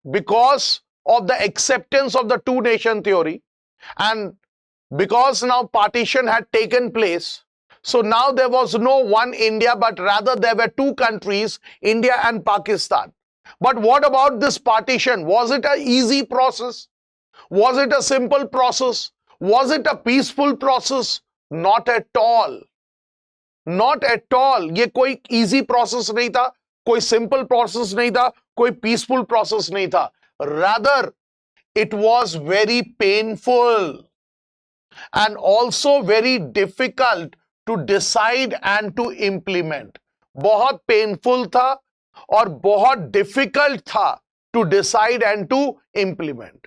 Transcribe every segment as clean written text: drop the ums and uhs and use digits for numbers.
because of the acceptance of the two nation theory, and because now partition had taken place. So now there was no one India, but rather there were two countries, India and Pakistan. But what about this partition? Was it an easy process? Was it a simple process? Was it a peaceful process? Not at all. Not at all. ये कोई easy process नहीं था, कोई simple process नहीं था, कोई peaceful process नहीं था. Rather, it was very painful and also very difficult to decide and to implement. बहुत painful था और बहुत difficult था to decide and to implement.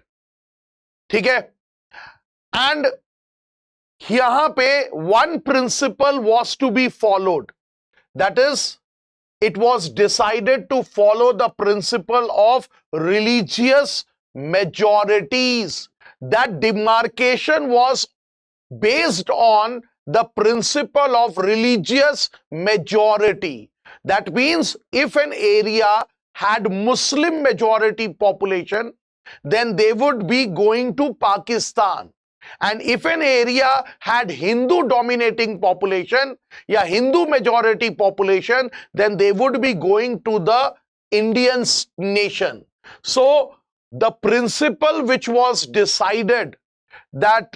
ठीक है? And यहां पे one principle was to be followed. That is, it was decided to follow the principle of religious majorities. That demarcation was based on the principle of religious majority. That means if an area had Muslim majority population, then they would be going to Pakistan. And if an area had Hindu dominating population, yeah, Hindu majority population, then they would be going to the Indian nation. So the principle which was decided, that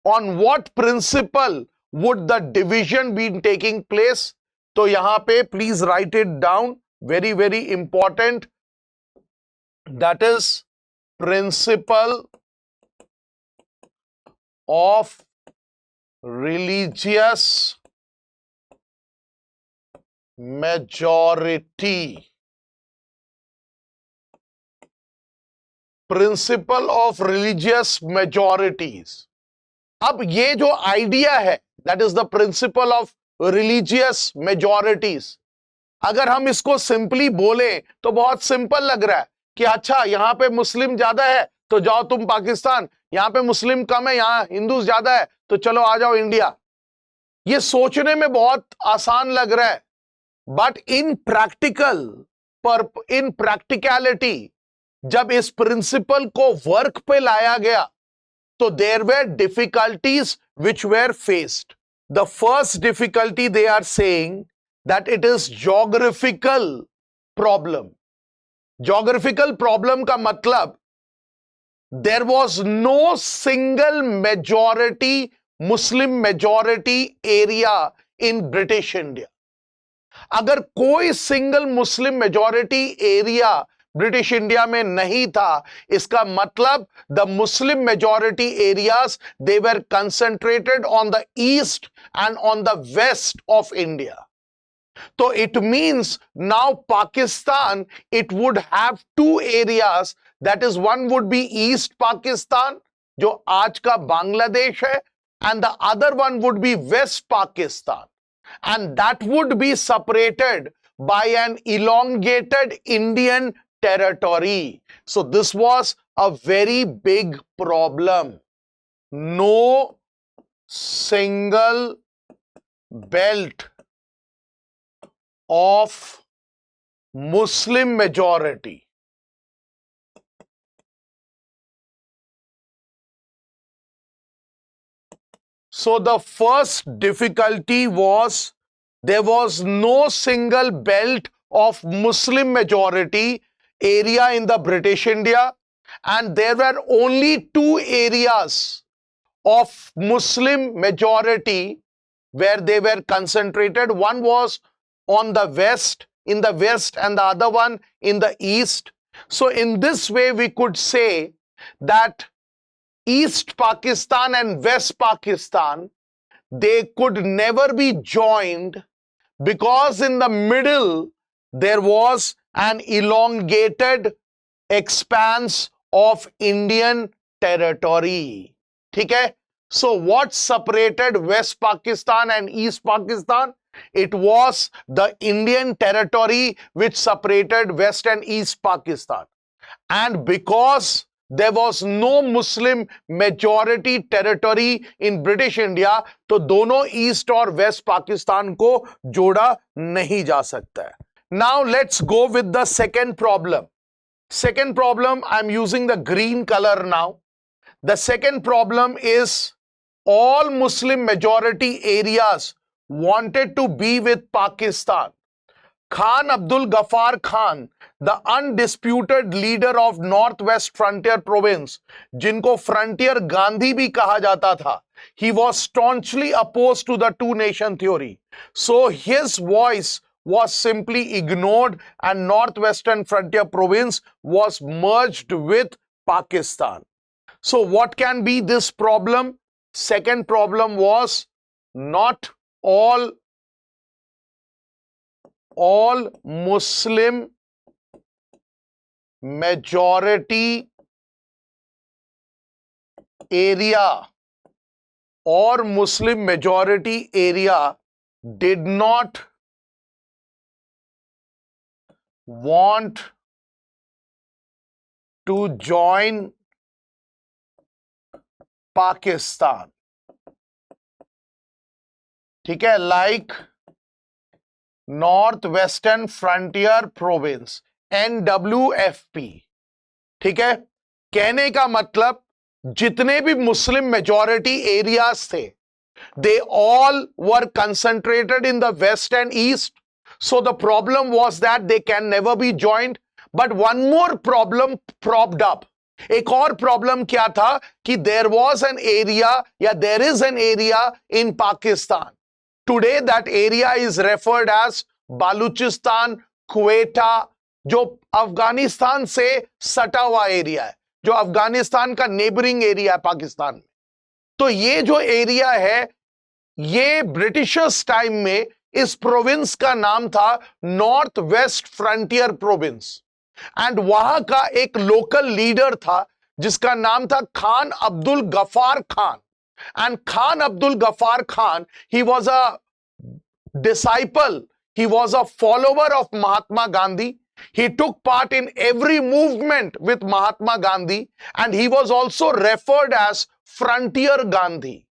on what principle would the division be taking place? So yahan pe please write it down, very very important. That is principle of religious majority. Principle of religious majorities. अब ये जो idea है, that is the principle of religious majorities, अगर हम इसको simply बोले तो बहुत सिंपल लग रहा है कि अच्छा यहां पे मुस्लिम ज्यादा है तो जाओ तुम पाकिस्तान, यहां पे मुस्लिम कम है, यहां हिंदू ज्यादा है तो चलो आ जाओ इंडिया. ये सोचने में बहुत आसान लग रहा है, बट इन प्रैक्टिकलिटी जब इस प्रिंसिपल को वर्क पे लाया गया तो there were difficulties which were faced. The first difficulty they are saying that it is geographical problem. Geographical problem का मतलब there was no single majority Muslim majority area in British India. अगर कोई single Muslim majority area British India में नहीं था, इसका मतलब the Muslim majority areas they were concentrated on the east and on the west of India. So it means now Pakistan, it would have two areas. That is, one would be East Pakistan, जो आज का बांग्लादेश है, and the other one would be West Pakistan, and that would be separated by an elongated Indian territory. So this was a very big problem. No single belt of Muslim majority. So the first difficulty was there was no single belt of Muslim majority area in the British India, and there were only two areas of Muslim majority where they were concentrated. One was on the west, in the west, and the other one in the east. So in this way we could say that East Pakistan and West Pakistan, they could never be joined because in the middle there was an elongated expanse of Indian territory. ठीक है? So what separated West Pakistan and East Pakistan? It was the Indian territory which separated West and East Pakistan. And because there was no Muslim majority territory in British India, तो दोनों East और West Pakistan को जोड़ा नहीं जा सकता है. Now let's go with the second problem. Second problem, I'm using the green color now. The second problem is all Muslim majority areas wanted to be with Pakistan. Khan Abdul Ghaffar Khan, the undisputed leader of Northwest Frontier Province, जिनको Frontier Gandhi भी कहा जाता था, he was staunchly opposed to the two-nation theory. So his voice was simply ignored and Northwestern Frontier Province was merged with Pakistan. So what can be this problem? Second problem was not all Muslim majority area or Muslim majority area did not want to join Pakistan. ठीक है, like Northwestern Frontier Province, NWFP. ठीक है, कहने का मतलब जितने भी मुस्लिम majority areas थे, they all were concentrated in the west and east. So the problem was that they can never be joined. But one more problem propped up. एक और प्रॉब्लम क्या था कि देयर वॉज एन एरिया या there is an area in Pakistan today that area is referred as Balochistan Quetta, जो अफगानिस्तान से सटा हुआ एरिया है, जो अफगानिस्तान का नेबरिंग एरिया है पाकिस्तान में. तो ये जो एरिया है, ये ब्रिटिशर्स टाइम में इस प्रोविंस का नाम था north west frontier province. And वहां का एक लोकल लीडर था जिसका नाम था Khan Abdul Ghaffar Khan. And Khan Abdul Ghaffar Khan, he was a disciple, he was a follower of Mahatma Gandhi. He took part in every movement with Mahatma Gandhi, and he was also referred as Frontier Gandhi.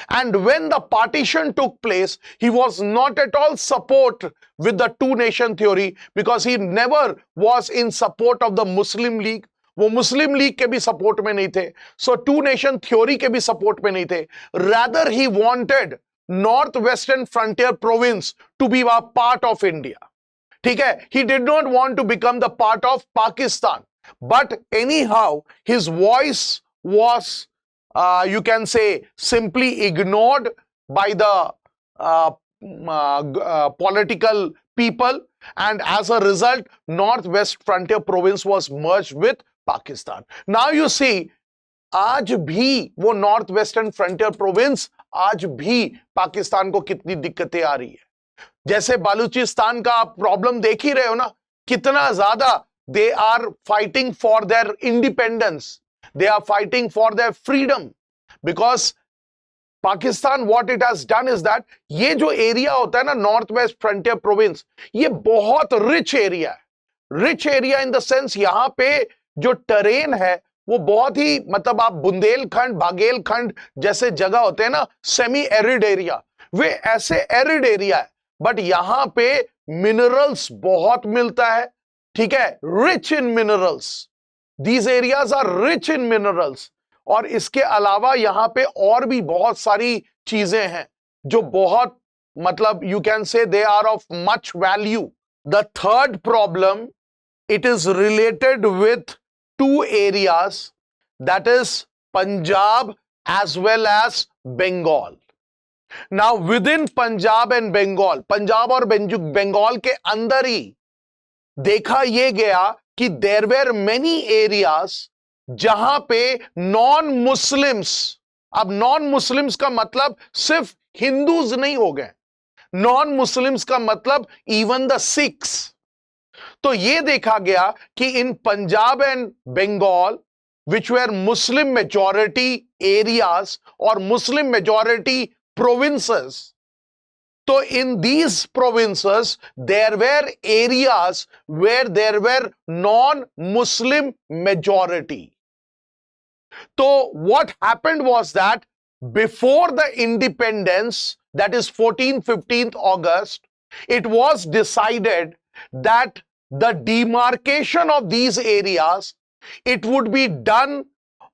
And when the partition took place, he was not at all support with the two-nation theory, because he never was in support of the Muslim League. वो मुस्लिम league के भी support में नहीं थे, सो to nation theory के भी support में नहीं थे. Rather he wanted Northwestern Frontier Province to be a part of India. ठीक है, he did not want to become the part of Pakistan. But anyhow, his voice was, you can say, simply ignored by the political people, and as a result, Northwest Frontier Province was merged with Pakistan. Now you see, आज भी वो north western frontier province आज भी पाकिस्तान को कितनी दिक्कतें आ रही है. जैसे बालूचिस्तान का आप प्रॉब्लम देख ही रहे हो ना, कितना ज्यादा they are fighting for their independence, they are fighting for their freedom, because Pakistan what it has done is that ये जो एरिया होता है ना नॉर्थ वेस्ट फ्रंटियर प्रोविंस, ये बहुत रिच एरिया है. Rich area in the sense यहां पे जो टेरेन है वो बहुत ही, मतलब आप बुंदेलखंड बागेलखंड जैसे जगह होते हैं ना, सेमी एरिड एरिया, वे ऐसे एरिड एरिया है, बट यहां पे मिनरल्स बहुत मिलता है. ठीक है, rich in minerals, these areas are rich in minerals. और इसके अलावा यहां पे और भी बहुत सारी चीजें हैं जो बहुत, मतलब you can say they are of much value. The third problem, it is related with two areas, that is Punjab as well as Bengal. Now within Punjab and Bengal, Punjab और Bengal के अंदर ही देखा ये गया कि there were many areas जहां पे non Muslims, अब नॉन मुस्लिम्स का मतलब सिर्फ हिंदूज नहीं हो गए, नॉन मुस्लिम्स का मतलब इवन द सिख्स. तो ये देखा गया कि in Punjab and Bengal which were Muslim majority areas और मुस्लिम मेजॉरिटी प्रोविंसेस, तो in these provinces there were areas were there were non Muslim majority. तो what happened was that before the independence, that is 14-15 August, it was decided that the demarcation of these areas, it would be done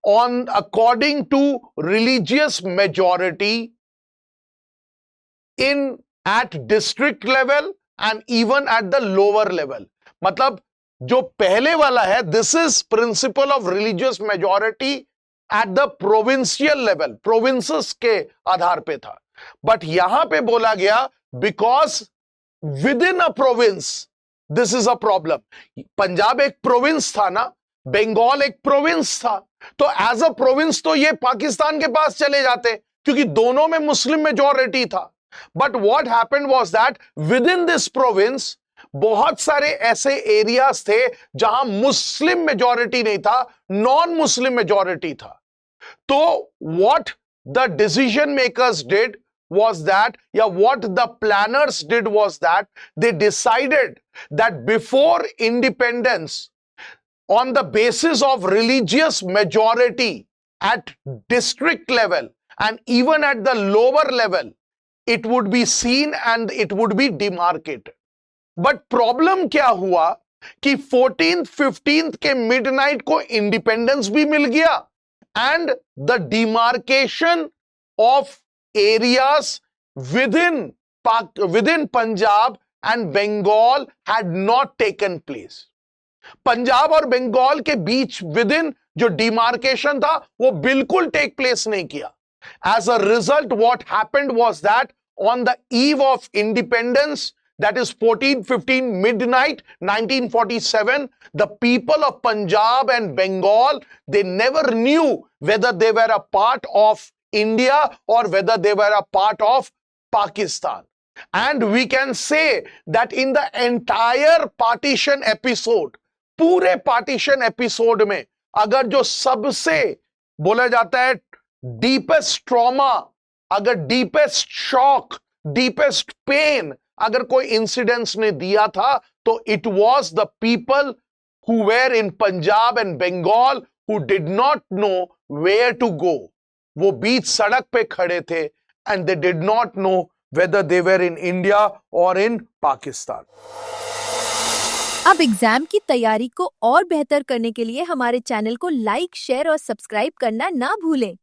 on according to religious majority in at district level and even at the lower level. मतलब जो पहले वाला है, this is principle of religious majority at the provincial level, provinces के आधार पे था. But यहां पे बोला गया because within a province this is a problem. Punjab एक प्रोविंस था ना, बंगाल एक प्रोविंस था, तो एज अ प्रोविंस तो ये पाकिस्तान के पास चले जाते क्योंकि दोनों में मुस्लिम मेजॉरिटी था. But what happened was that with in this province बहुत सारे ऐसे एरियाज थे जहां मुस्लिम मेजॉरिटी नहीं था, नॉन मुस्लिम मेजॉरिटी था. तो what the decision makers did was that, what the planners did was that they decided that before independence, on the basis of religious majority at district level and even at the lower level, it would be seen and it would be demarcated. But problem क्या हुआ कि 14th 15th के midnight को independence भी मिल गया and the demarcation of areas within Punjab and Bengal had not taken place. Punjab और बंगाल के बीच within जो demarcation था वो बिल्कुल take place नहीं किया. As a result, what happened was that on the eve of independence, that is 14-15 midnight 1947, the people of Punjab and Bengal, they never knew whether they were a part of India or whether they were a part of Pakistan. And we can say that in the entire partition episode, पूरे partition episode में अगर जो सबसे बोला जाता है deepest trauma, अगर deepest shock, deepest pain अगर कोई इंसिडेंस ने दिया था तो it was the people who were in Punjab and Bengal who did not know where to go. वो बीच सड़क पे खड़े थे and they did not know whether they were in India or in Pakistan. अब एग्जाम की तैयारी को और बेहतर करने के लिए हमारे चैनल को लाइक, शेयर और सब्सक्राइब करना ना भूलें.